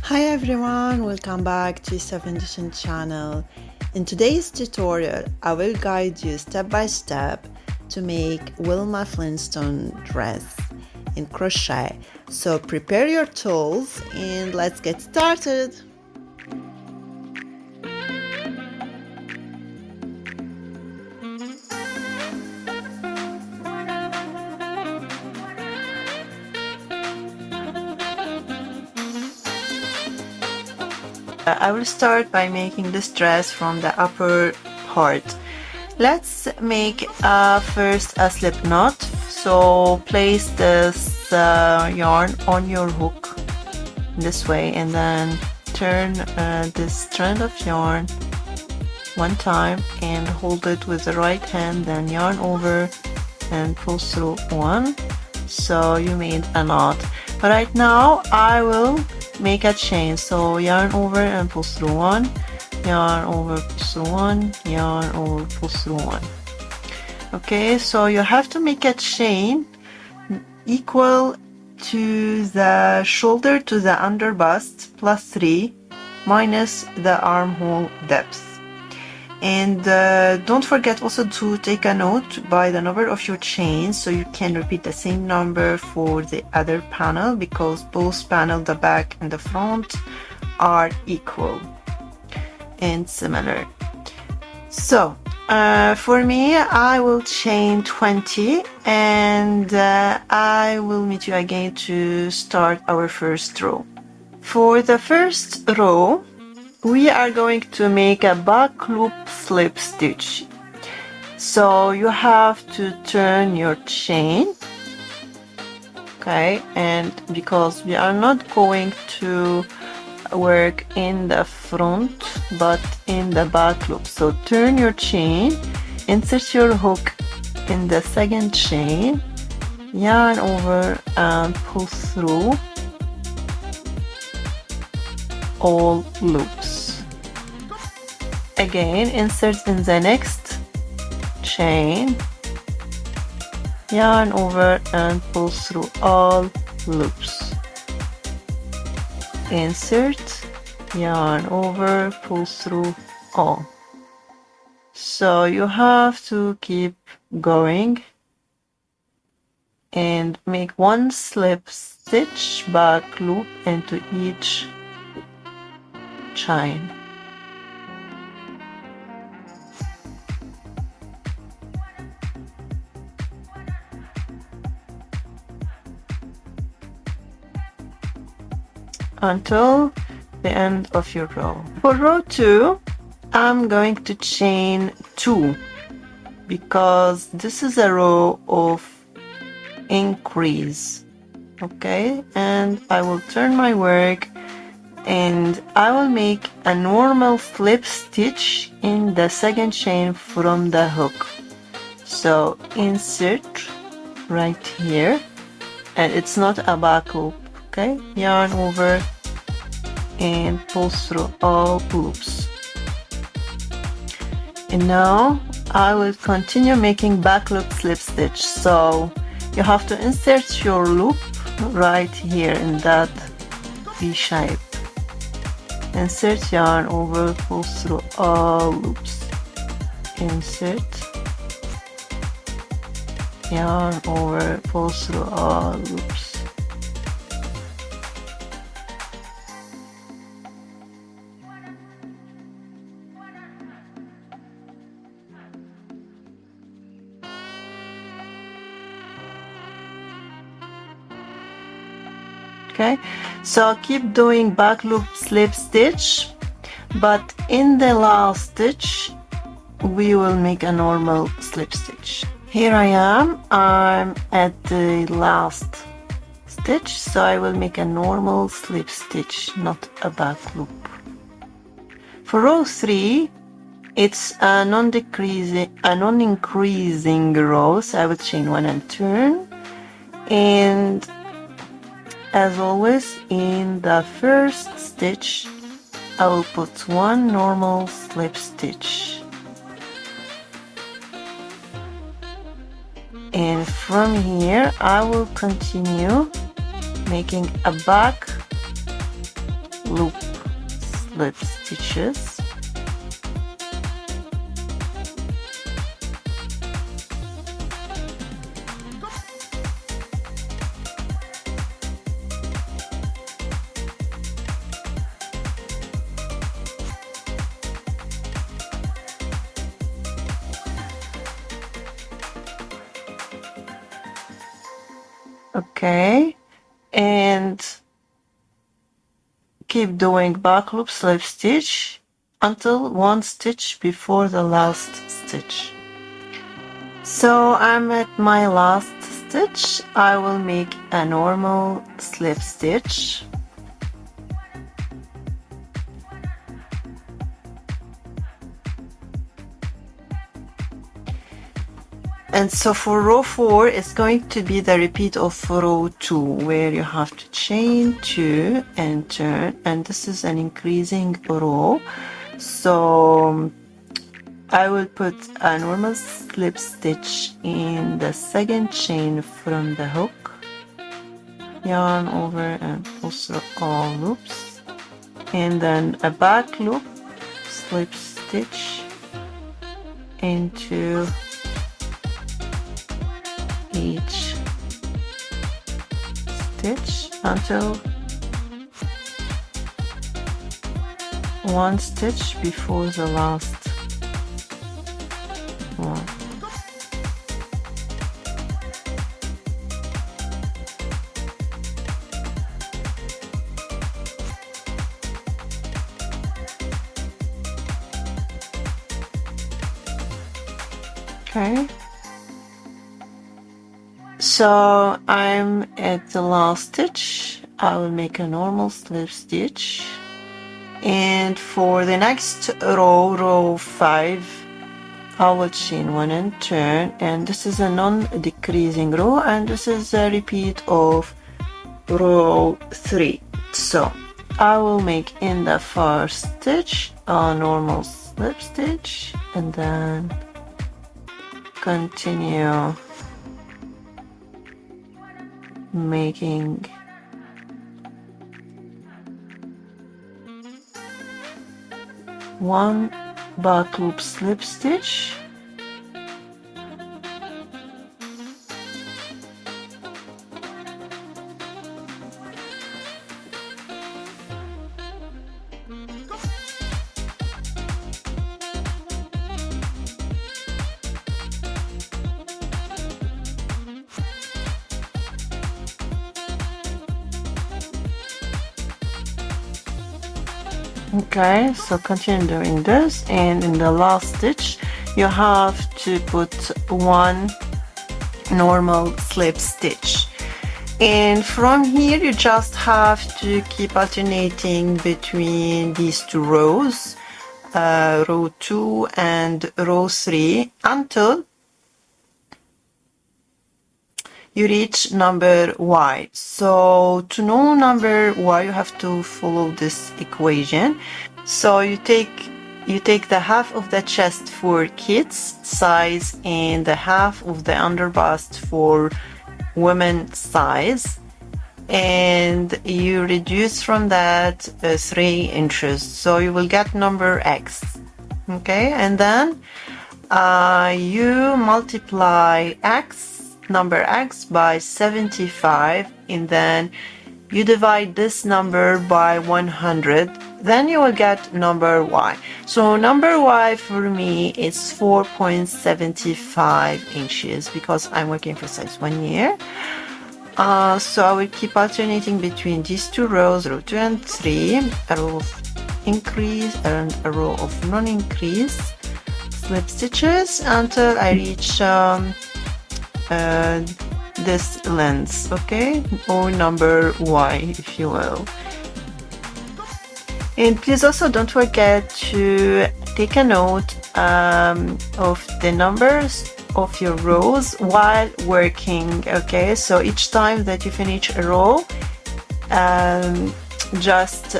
Hi everyone, welcome back to Seven Edition channel. In today's tutorial, I will guide you step by step to make Wilma Flintstone dress in crochet. So prepare your tools and let's get started. I will start by making this dress from the upper part. Let's make first a slip knot. So place this yarn on your hook this way and then turn this strand of yarn one time and hold it with the right hand, then yarn over and pull through one. So you made a knot. Right now I will make a chain. So yarn over and pull through one, yarn over, pull through one, yarn over, pull through one. Okay, so you have to make a chain equal to the shoulder to the under bust plus 3 minus the armhole depth. And don't forget also to take a note by the number of your chains so you can repeat the same number for the other panel, because both panels, the back and the front, are equal and similar. So for me, I will chain 20 and I will meet you again to start our first row. For the first row, we are going to make a back loop slip stitch. So you have to turn your chain, okay, and because we are not going to work in the front but in the back loop, so turn your chain, insert your hook in the second chain, yarn over and pull through all loops. Again, insert in the next chain, yarn over and pull through all loops. Insert, yarn over, pull through all. So you have to keep going and make one slip stitch back loop into each chain. Until the end of your row. For row 2, I'm going to chain 2 because this is a row of increase. Okay, and I will turn my work and I will make a normal slip stitch in the second chain from the hook. So insert right here, and it's not a back loop, okay? Yarn over and pull through all loops. And now I will continue making back loop slip stitch. So you have to insert your loop right here in that V shape. Insert, yarn over, pull through all loops. Insert, yarn over, pull through all loops. Okay, so keep doing back loop slip stitch, but in the last stitch we will make a normal slip stitch. Here I am, I'm at the last stitch, so I will make a normal slip stitch, not a back loop. For row 3, it's a non-increasing row, so I will chain 1 and turn, and as always, in the first stitch, I will put one normal slip stitch. And from here, I will continue making a back loop slip stitches. Okay, and keep doing back loop slip stitch until one stitch before the last stitch. So I'm at my last stitch. I will make a normal slip stitch. And so for row 4, it's going to be the repeat of row 2, where you have to chain 2 and turn, and this is an increasing row. So I will put a normal slip stitch in the second chain from the hook, yarn over and pull through all loops, and then a back loop slip stitch into each stitch until one stitch before the last one. Okay. So I'm at the last stitch. I will make a normal slip stitch, and for the next row, row 5, I will chain 1 and turn, and this is a non-decreasing row, and this is a repeat of row 3. So I will make in the first stitch a normal slip stitch and then continue making one back loop slip stitch, okay, so continue doing this, and in the last stitch you have to put one normal slip stitch, and from here you just have to keep alternating between these two rows, row 2 and row 3, until you reach number Y. So to know number Y, you have to follow this equation. So you take the half of the chest for kids size and the half of the underbust for women size, and you reduce from that 3 inches, so you will get number X. Okay, and then you multiply number X by 75, and then you divide this number by 100, then you will get number Y. So number Y for me is 4.75 inches because I'm working for size 1 year. So I will keep alternating between these two rows, row 2 and 3, a row of increase and a row of non-increase slip stitches until I reach this length, okay, or number Y, if you will. And please also don't forget to take a note of the numbers of your rows while working, okay? So each time that you finish a row, just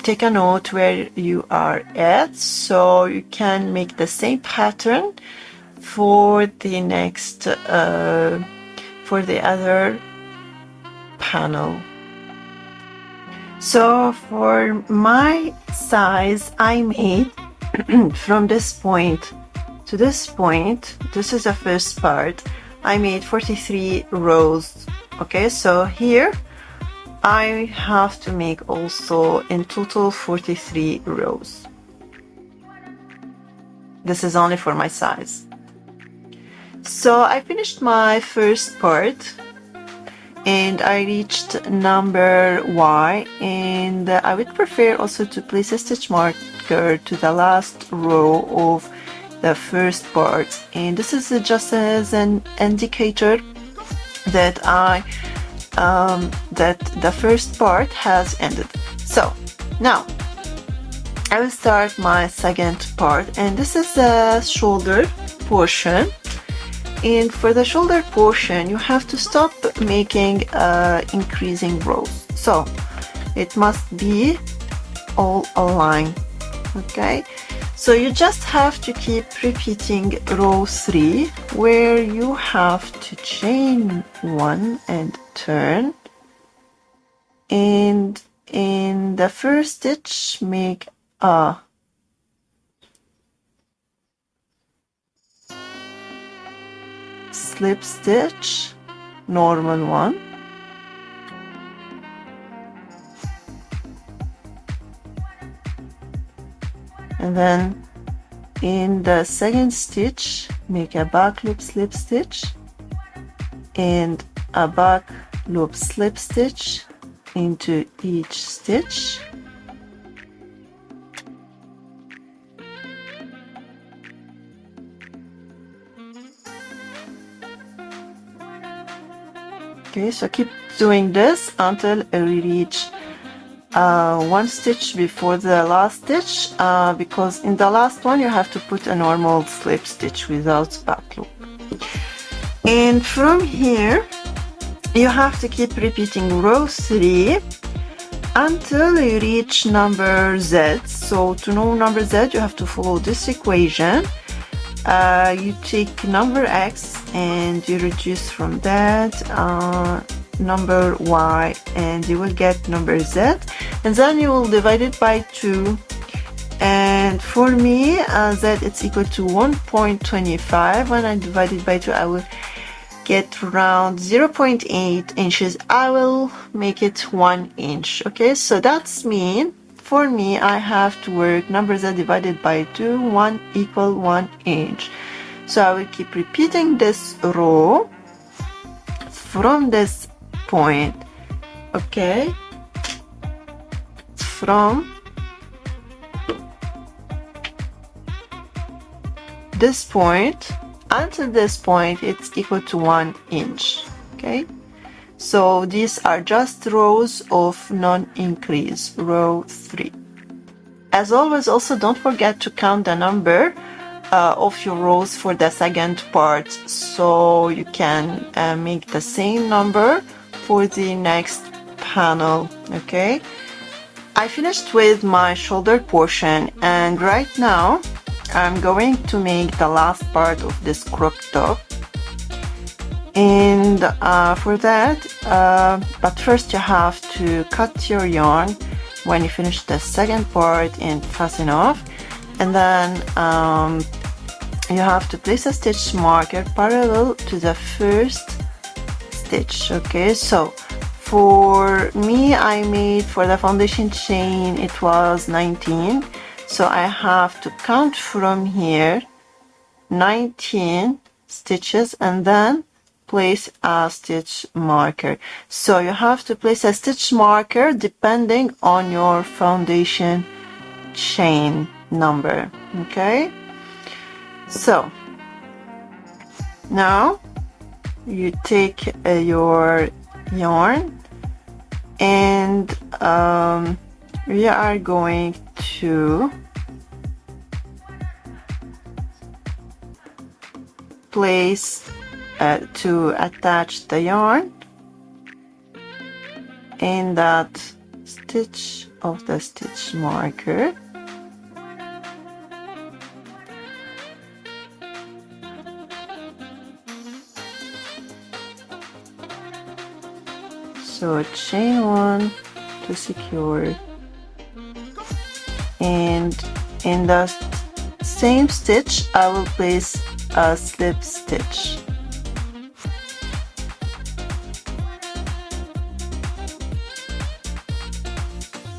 take a note where you are at, so you can make the same pattern for the next for the other panel. So for my size, I made from this point to this point, this is the first part, I made 43 rows. Okay, so here I have to make also in total 43 rows. This is only for my size. So I finished my first part and I reached number Y, and I would prefer also to place a stitch marker to the last row of the first part, and this is just as an indicator that that the first part has ended. So now I will start my second part, and this is the shoulder portion. And for the shoulder portion, you have to stop making increasing rows. So it must be all aligned. Okay, so you just have to keep repeating row 3, where you have to chain 1 and turn, and in the first stitch make a slip stitch, normal one, and then in the second stitch make a back loop slip stitch and a back loop slip stitch into each stitch, okay, so keep doing this until we reach one stitch before the last stitch, because in the last one you have to put a normal slip stitch without back loop. And from here you have to keep repeating row 3 until you reach number Z. So to know number Z, you have to follow this equation. You take number X and you reduce from that number Y, and you will get number Z, and then you will divide it by 2. And for me, Z it's equal to 1.25. When I divide it by 2, I will get around 0.8 inches. I will make it 1 inch. Okay, so that's mean for me I have to work number Z divided by 2, 1 equal 1 inch. So I will keep repeating this row from this point. Okay, from this point until this point it's equal to 1 inch. Okay, so these are just rows of non-increase, row 3. As always, also don't forget to count the number of your rows for the second part, so you can make the same number for the next panel. Okay, I finished with my shoulder portion, and right now I'm going to make the last part of this crop top. And for that, but first you have to cut your yarn when you finish the second part and fasten off, and then you have to place a stitch marker parallel to the first stitch. Okay, so for me I made for the foundation chain it was 19, so I have to count from here 19 stitches and then place a stitch marker. So you have to place a stitch marker depending on your foundation chain number. Okay, so now you take your yarn, and we are going to place to attach the yarn in that stitch of the stitch marker. So chain 1, to secure it. And in the same stitch I will place a slip stitch.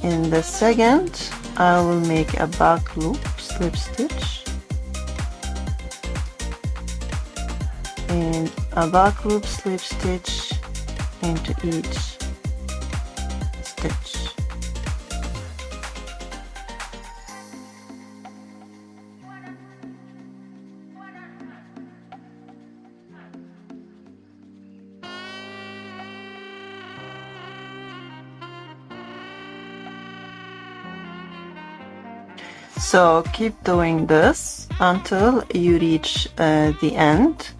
In the second I will make a back loop slip stitch and a back loop slip stitch into each stitch. So keep doing this until you reach the end,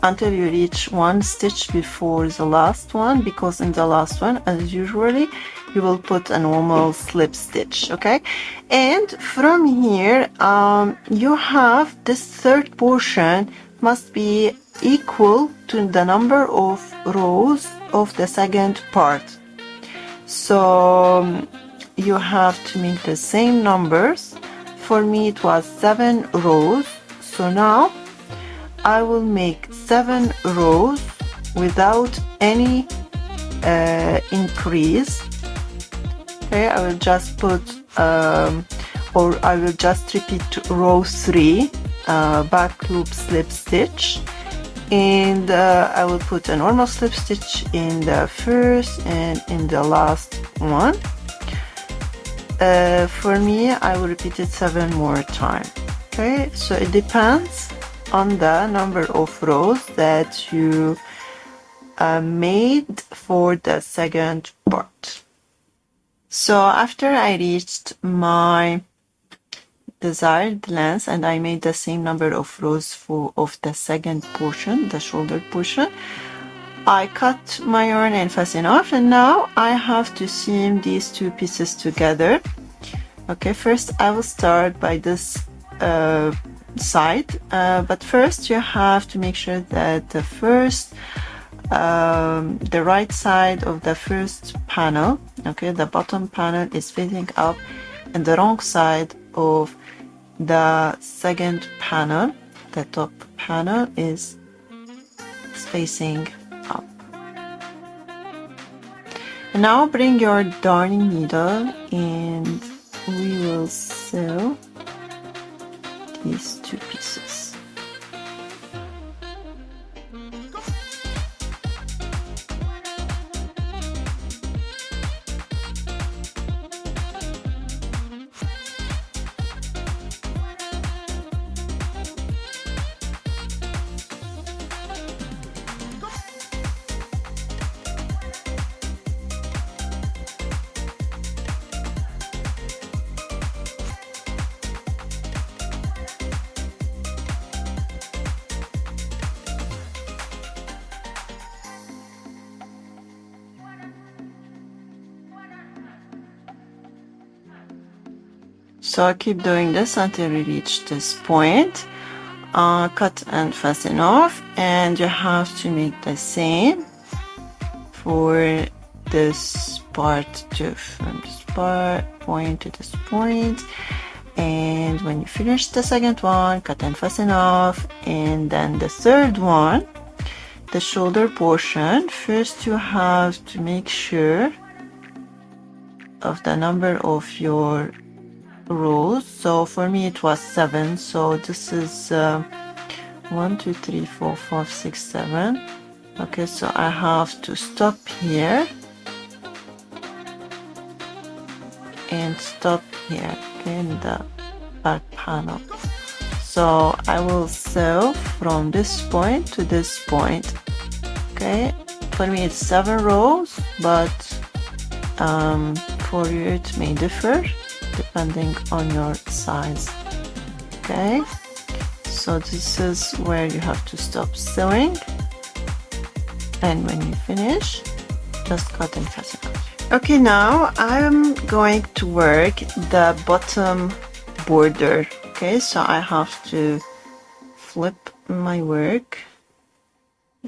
until you reach one stitch before the last one, because in the last one, as usually, you will put a normal slip stitch. Okay, and from here you have this third portion must be equal to the number of rows of the second part. So you have to make the same numbers. For me it was 7 rows, so now I will make 7 rows without any increase. Okay, I will just put or I will just repeat row 3 back loop slip stitch, and I will put a normal slip stitch in the first and in the last one. For me I will repeat it 7 more times. Okay, so it depends on the number of rows that you made for the second part. So after I reached my desired length and I made the same number of rows of the second portion, the shoulder portion, I cut my yarn and fasten off, and now I have to seam these two pieces together. Okay, first I will start by this side, but first you have to make sure that the first the right side of the first panel, okay, the bottom panel is facing up, and the wrong side of the second panel, the top panel, is facing up. And now bring your darning needle and we will sew these two pieces. So I keep doing this until we reach this point. Cut and fasten off, and you have to make the same for this part too, from this point to this point. And when you finish the second one, cut and fasten off. And then the third one, the shoulder portion, first you have to make sure of the number of your rows. So for me it was 7, so this is 1 2 3 4 5 6 7. Okay, so I have to stop here and stop here, okay, in the back panel. So I will sew from this point to this point. Okay, for me it's 7 rows, but for you it may differ depending on your size. Okay, so this is where you have to stop sewing, and when you finish, just cut and fasten. Okay, now I'm going to work the bottom border. Okay, so I have to flip my work,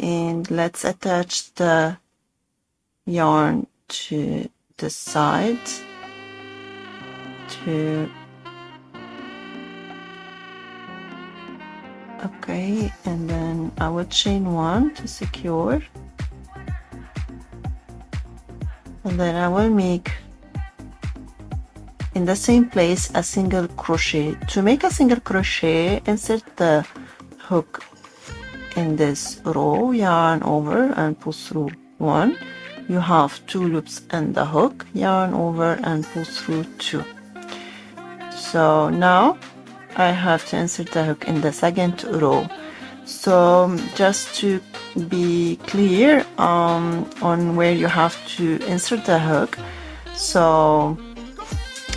and let's attach the yarn to the side to okay, and then I will chain 1 to secure, and then I will make in the same place a single crochet. To make a single crochet, insert the hook in this row, yarn over and pull through 1. You have 2 loops in the hook, yarn over and pull through 2. So now I have to insert the hook in the second row. So just to be clear on where you have to insert the hook, so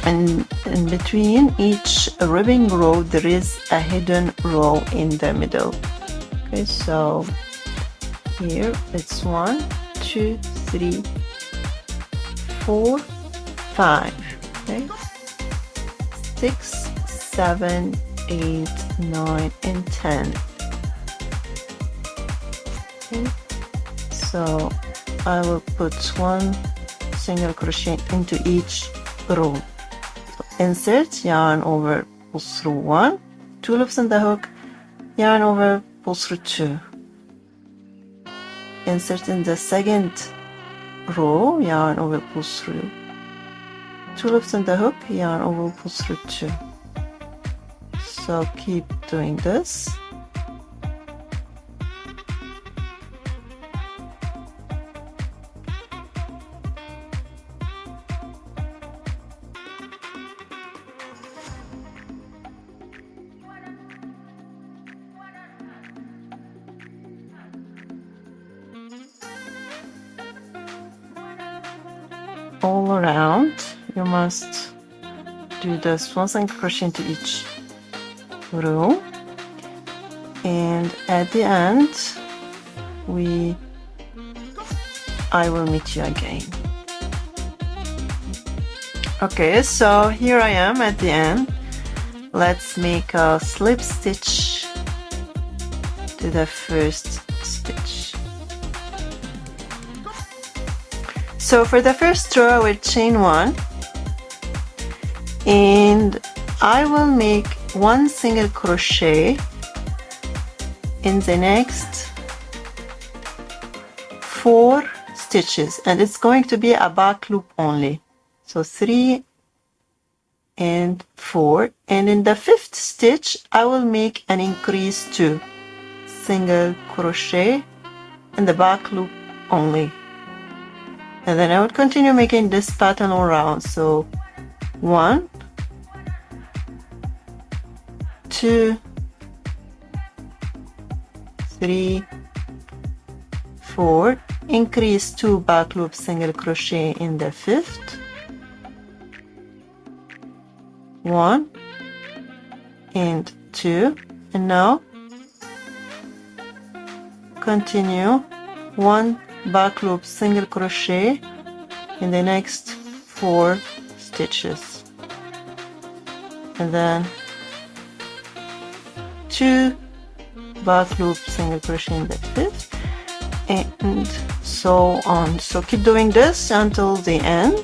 and in between each ribbing row there is a hidden row in the middle. Okay, so here it's 1, 2, 3, 4, 5, okay, 6, 7, 8, 9, and 10. Okay, so I will put 1 single crochet into each row. Insert, yarn over, pull through 1, 2 loops in the hook, yarn over, pull through 2. Insert in the second row, yarn over, pull through 2 loops in the hook, yarn over, pull through 2. So keep doing this. All around you must do this 1 single crochet into each row, and at the end I will meet you again. Okay, so here I am at the end. Let's make a slip stitch to the first stitch. So for the first row I will chain 1, and I will make 1 single crochet in the next 4 stitches, and it's going to be a back loop only. So 3 and 4, and in the 5th stitch I will make an increase to single crochet in the back loop only. And then I will continue making this pattern all around. So 1, 2, 3, 4, increase 2 back loop single crochet in the 5th, 1 and 2, and now continue 1 back loop single crochet in the next 4 stitches, and then 2 back loop single crochet in the 5th, and so on. So keep doing this until the end.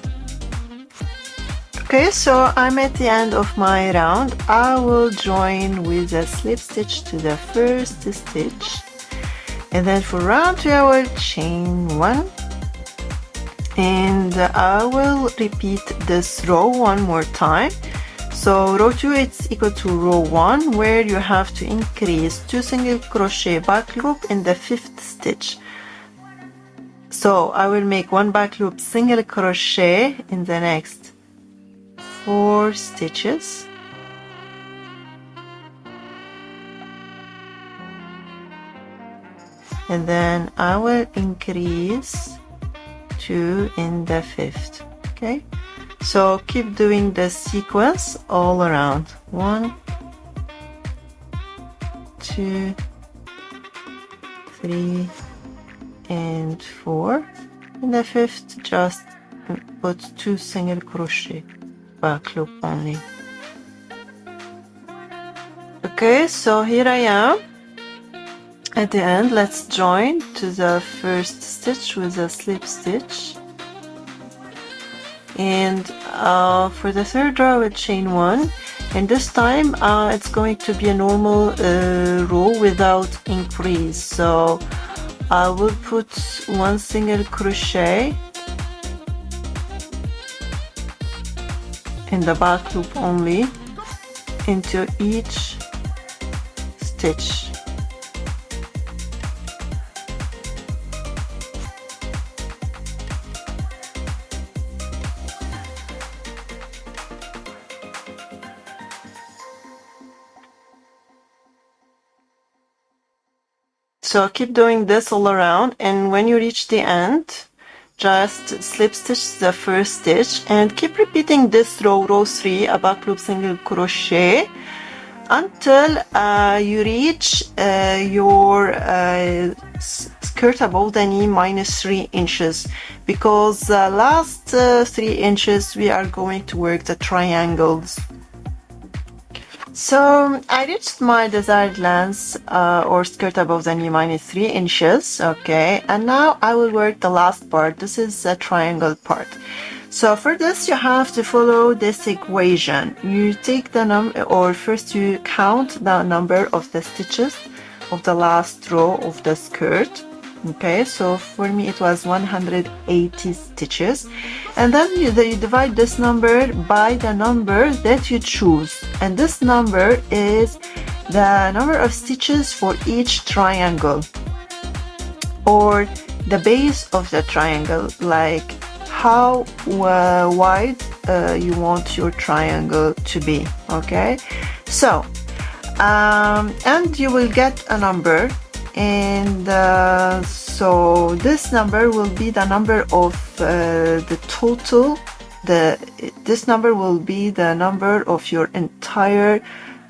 Okay, so I'm at the end of my round. I will join with a slip stitch to the first stitch, and then for round 2 I will chain 1, and I will repeat this row one more time. So row 2 it's equal to row 1, where you have to increase 2 single crochet back loop in the 5th stitch. So I will make 1 back loop single crochet in the next 4 stitches, and then I will increase 2 in the 5th. Okay, so keep doing the sequence all around. 1, 2, 3, and 4. In the 5th just put 2 single crochet back loop only. Okay, so here I am. At the end, let's join to the first stitch with a slip stitch, and for the third row we'll chain one, and this time it's going to be a normal row without increase. So I will put one single crochet in the back loop only into each stitch. So keep doing this all around, and when you reach the end, just slip stitch the first stitch and keep repeating this row, row 3, a back loop single crochet until you reach your skirt above the knee minus 3 inches, because the last 3 inches we are going to work the triangles. So I reached my desired length or skirt above the knee minus 3 inches, okay, and now I will work the last part. This is the triangle part. So for this you have to follow this equation. You take the number, or first you count the number of the stitches of the last row of the skirt. Okay, so for me it was 180 stitches, and then you divide this number by the number that you choose, and this number is the number of stitches for each triangle or the base of the triangle, like how wide you want your triangle to be. Okay, so and you will get a number, and so this number will be the number of the total. This number will be the number of your entire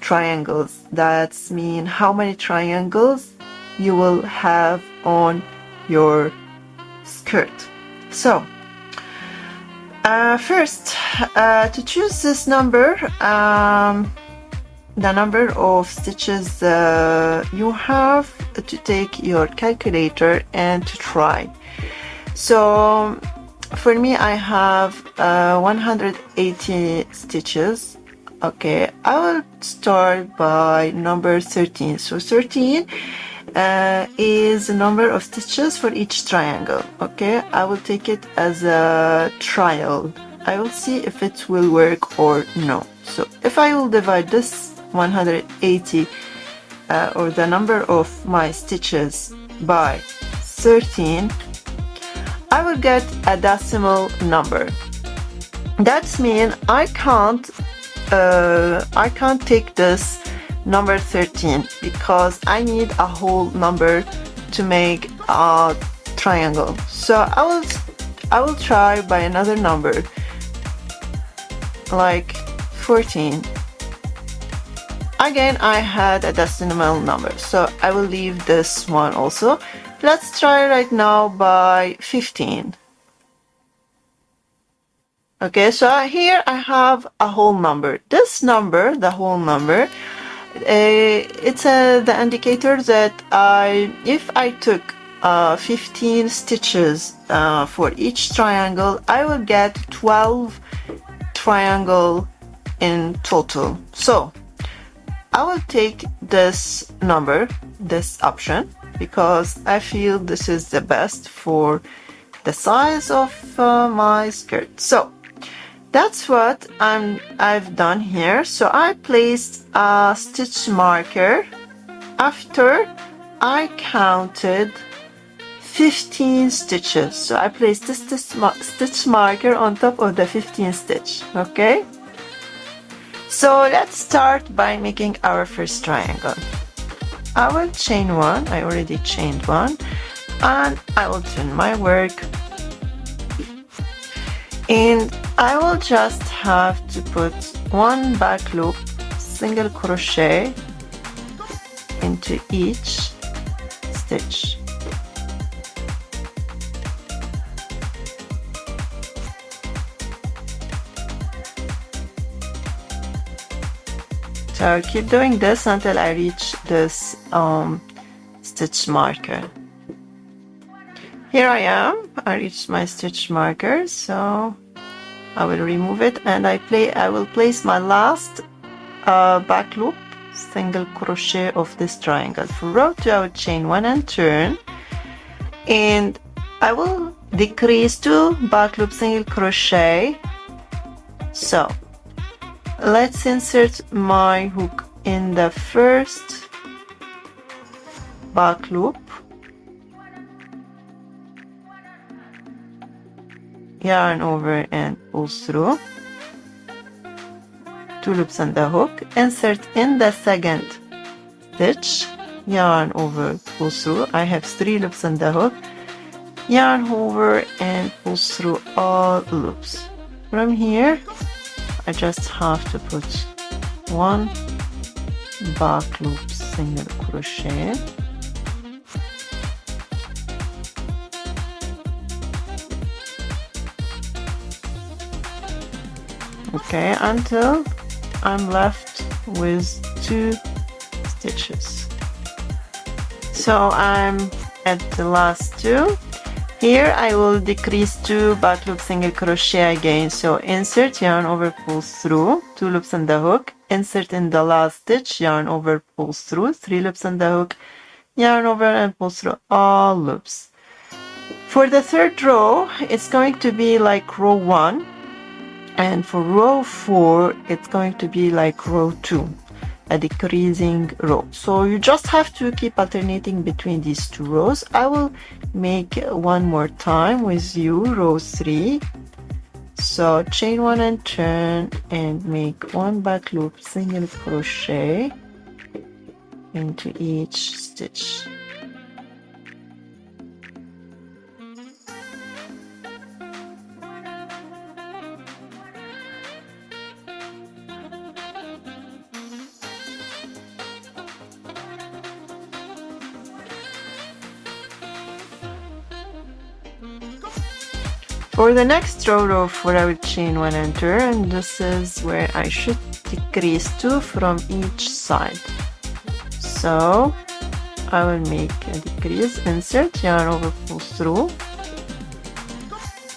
triangles. That's mean how many triangles you will have on your skirt. So first, to choose this number, the number of stitches, you have to take your calculator and to try. So for me I have 180 stitches. Okay, I will start by number 13. So 13 is the number of stitches for each triangle. Okay, I will take it as a trial. I will see if it will work or no. So if I will divide this 180 or the number of my stitches by 13, I will get a decimal number. That means I can't take this number 13 because I need a whole number to make a triangle. So I will try by another number, like 14. Again, I had a decimal number, so I will leave this one also. Let's try right now by 15. Okay, so here I have a whole number. This number, the whole number, it's the indicator that if I took 15 stitches for each triangle, I will get 12 triangle in total. So I will take this number, this option, because I feel this is the best for the size of my skirt. So that's what I've done here. So I placed a stitch marker after I counted 15 stitches. So I placed this stitch marker on top of the 15 stitch. Okay, so let's start by making our first triangle. I will chain one. I already chained one, and I will turn my work, and I will just have to put one back loop single crochet into each stitch. So I'll keep doing this until I reach this stitch marker. Here I am. I reached my stitch marker, so I will remove it, and I will place my last back loop single crochet of this triangle. For row 2 I will chain 1 and turn, and I will decrease 2 back loop single crochet. So let's insert my hook in the first back loop, yarn over and pull through, 2 loops on the hook, insert in the second stitch, yarn over, pull through. I have 3 loops on the hook, yarn over and pull through all loops. From here I just have to put 1 back loop single crochet, okay, until I'm left with 2 stitches. So I'm at the last 2. Here I will decrease 2 back loop single crochet again. So insert, yarn over, pull through, 2 loops on the hook, insert in the last stitch, yarn over, pull through, 3 loops on the hook, yarn over and pull through all loops. For the third row it's going to be like row 1, and for row 4 it's going to be like row 2, a decreasing row. So you just have to keep alternating between these 2 rows. I will make one more time with you row 3. So chain 1 and turn and make 1 back loop single crochet into each stitch. For the next row 4 I will chain 1 and turn. This is where I should decrease 2 from each side. So I will make a decrease, insert, yarn over, pull through,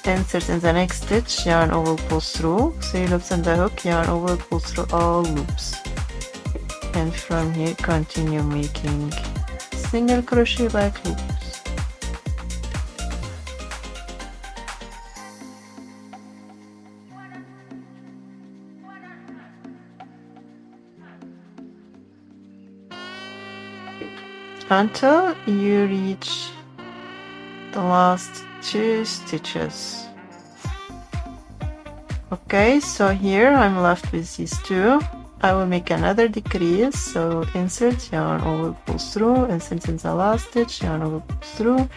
insert in the next stitch, yarn over, pull through, 3 loops on the hook, yarn over, pull through all loops, and from here continue making single crochet back loops. Until you reach the last 2 stitches. Okay, so here I'm left with these 2. I will make another decrease, so insert, yarn over, pull through, insert in the last stitch, yarn over, pull through,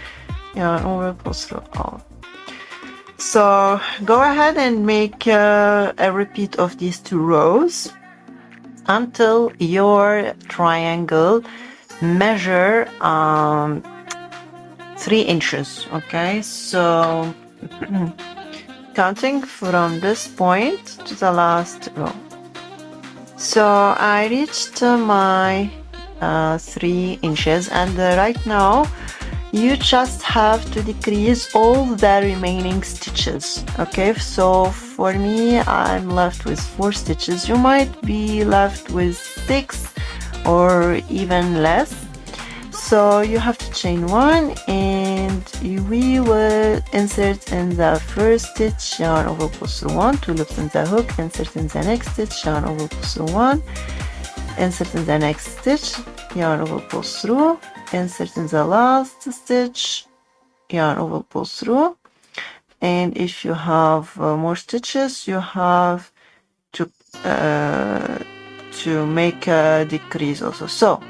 yarn over, pull through all. So go ahead and make a repeat of these 2 rows until your triangle measure 3 inches. Okay, so counting from this point to the last row. So I reached my 3 inches, and right now you just have to decrease all the remaining stitches. Okay, so for me I'm left with 4 stitches. You might be left with 6 or even less. So you have to chain 1, and we will insert in the first stitch, yarn over, pull through 1, 2 loops in the hook, insert in the next stitch, yarn over, pull through 1, insert in the next stitch, yarn over, pull through, insert in the last stitch, yarn over, pull through. And if you have more stitches, you have to make a decrease also. So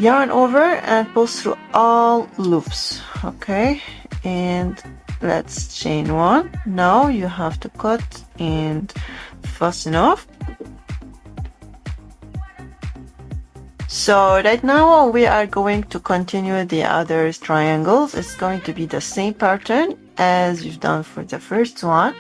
yarn over and pull through all loops. Okay, and let's chain 1. Now you have to cut and fasten off. So right now we are going to continue the other triangles. It's going to be the same pattern as we've done for the first one.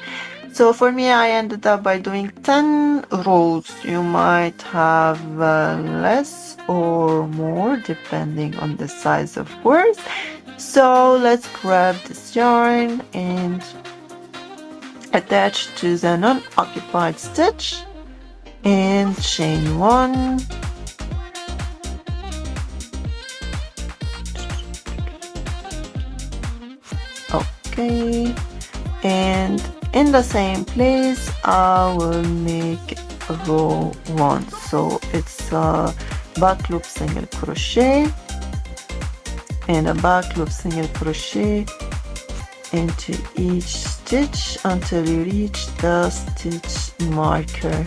So for me, I ended up by doing 10 rows. You might have less or more depending on the size, of course. So let's grab this yarn and attach to the non-occupied stitch and chain 1. Okay, and in the same place I will make row 1. So it's a back loop single crochet and a back loop single crochet into each stitch until you reach the stitch marker.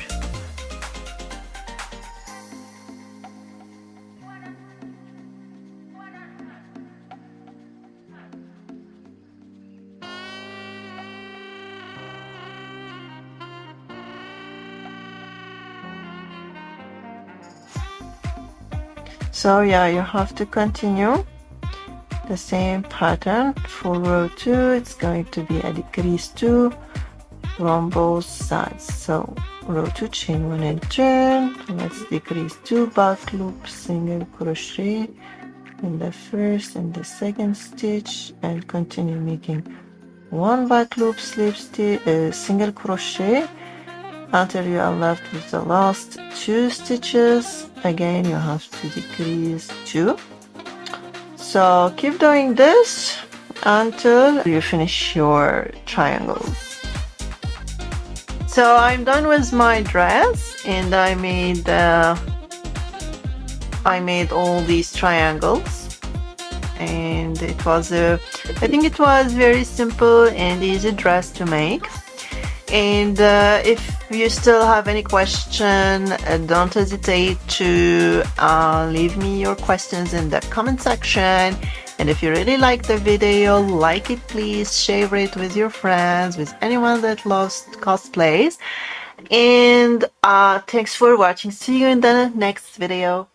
So yeah, you have to continue the same pattern for row 2. It's going to be a decrease 2 from both sides. So row 2, chain 1 and turn. Let's decrease 2 back loop single crochet in the first and the second stitch and continue making 1 back loop slip stitch, single crochet until you are left with the last 2 stitches. Again, you have to decrease 2. So keep doing this until you finish your triangles. So I'm done with my dress and I made all these triangles, and it was I think it was very simple and easy dress to make. And if you still have any question, don't hesitate to leave me your questions in the comment section. And if you really like the video, like it please, share it with your friends, with anyone that loves cosplays. And thanks for watching. See you in the next video.